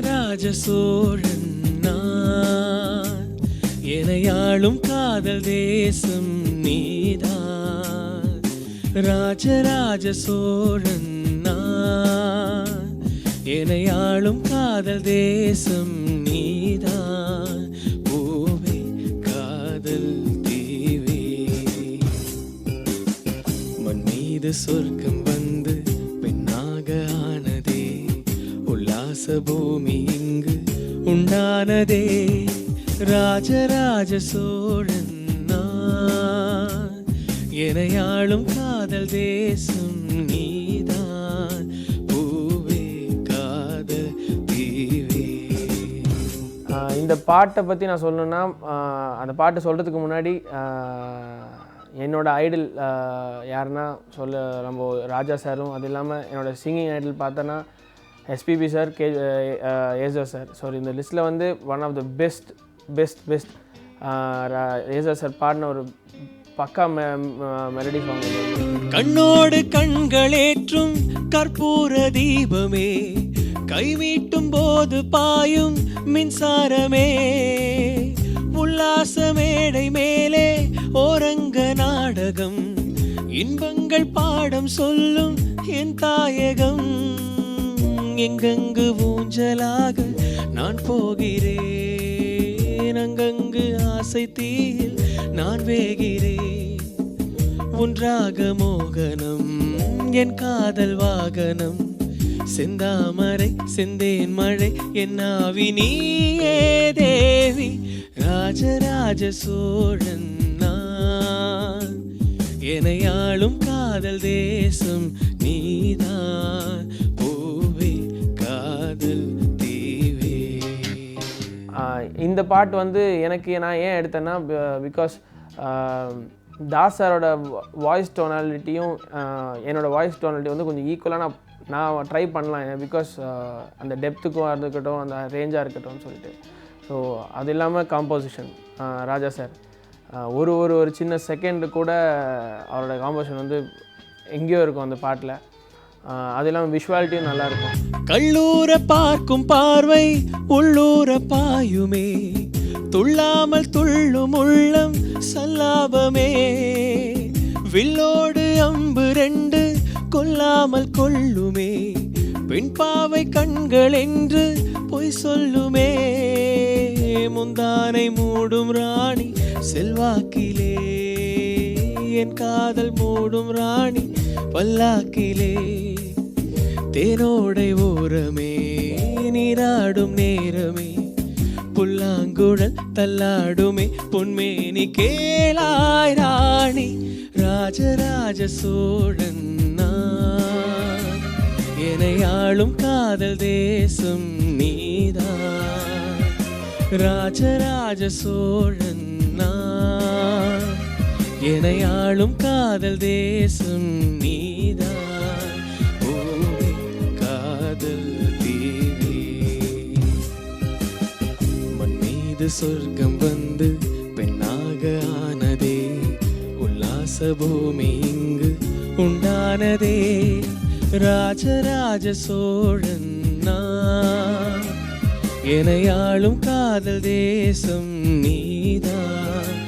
ராஜராஜ சோழன் நான், எனையாளும் காதல் தேசம் நீதான். ராஜராஜ சோழன் நான், எனையாளும் காதல் தேசம் நீதான். பூவே காதல் தீவே, மண் மீது சொர்க்கம் வந்து பெண்ணாக ஆனதே, உல்லாச பூமி இங்கு உண்டானதே. ராஜராஜ சோழன் நான், எனையாளும் காதல் தேசம் நீதான். பூவே காதல் தீவே. இந்த பாட்டை பற்றி நான் சொல்லணுன்னா, அந்த பாட்டு சொல்கிறதுக்கு முன்னாடி என்னோட ஐடல் யாருன்னா நம்ம ராஜா சாரும், அது இல்லாமல் என்னோடய சிங்கிங் ஐடல் பார்த்தோன்னா எஸ்பிபி சார், ஏசா சார். ஸோ இந்த லிஸ்ட்டில் வந்து ஒன் ஆஃப் த பெஸ்ட் ஏசா சார் பாடின ஒரு பக்கா மெலடி சாங். கண்ணோடு கண்களேற்றும் கற்பூர தீபமே, கைமீட்டும் போது பாயும் மின்சாரமே, உல்லாச மேடை மேலே ஓரங்க நாடகம், இன்பங்கள் பாடம் சொல்லும் என் தாயகம். எங்கெங்கு ஊஞ்சலாக நான் போகிறேன், அங்கங்கு ஆசை தீயில் நான் வேகிறேன். ஒன்றாக மோகனம் என் காதல் வாகனம், செந்தாமரை செந்தேன் மழை என் ஆவி நீயே தேவி. ராஜராஜ சோழன் நான், எனையாளும் காதல் தேசம் நீதான். பூவே காதல் தீவே. இந்த பாட்டு வந்து எனக்கு நான் ஏன் எடுத்தேன்னா, பிகாஸ் தாஸ் சாரோட வாய்ஸ் டோனாலிட்டியும் என்னோடய வாய்ஸ் டோனாலிட்டி வந்து கொஞ்சம் ஈக்குவலாக நான் ட்ரை பண்ணலாம். பிகாஸ் அந்த டெப்த்துக்கும் இருக்கட்டும், அந்த ரேஞ்சாக இருக்கட்டும்னு சொல்லிட்டு. ஸோ அது இல்லாமல் காம்போசிஷன் ராஜா சார் ஒரு ஒரு ஒரு சின்ன செகண்டு கூட அவரோட காம்போசிஷன் வந்து எங்கேயோ இருக்கும் அந்த பாட்டில். அது இல்லாமல் விஷுவாலிட்டியும் நல்லாயிருக்கும். கள்ளூர பார்க்கும் பார்வை உள்ளூர பாயுமே, துள்ளாமல் துள்ளும் உள்ளம் சல்லாபமே, வில்லோடு அம்பு ரெண்டு கொல்லாமல் கொள்ளுமே, பெண் பாவை கண்கள் என்று பொய் சொல்லுமே, முந்தானை மூடும் ராணி செல்வாக்கிலே, என் காதல் மூடும் ராணி பல்லாக்கிலே, தேனோடை ஓரமே நீராடும் நேரமே, புல்லாங்குழல் தள்ளாடுமே பொன்மேனி கேளாய் ராணி. ராஜராஜ சோழன் நான், எனையாளும் காதல் தேசம் நீதான். ராஜராஜ சோழன் நான், எனையாளும் காதல் தேசம் நீதான். பூவே காதல் தீவே, மண் மீது சொர்க்கம் வந்து பெண்ணாக ஆனதே, உல்லாச பூமி இங்கு உண்டானதே. ராஜராஜ சோழன் நான், எனையாளும் காதல் தேசம் நீதான்.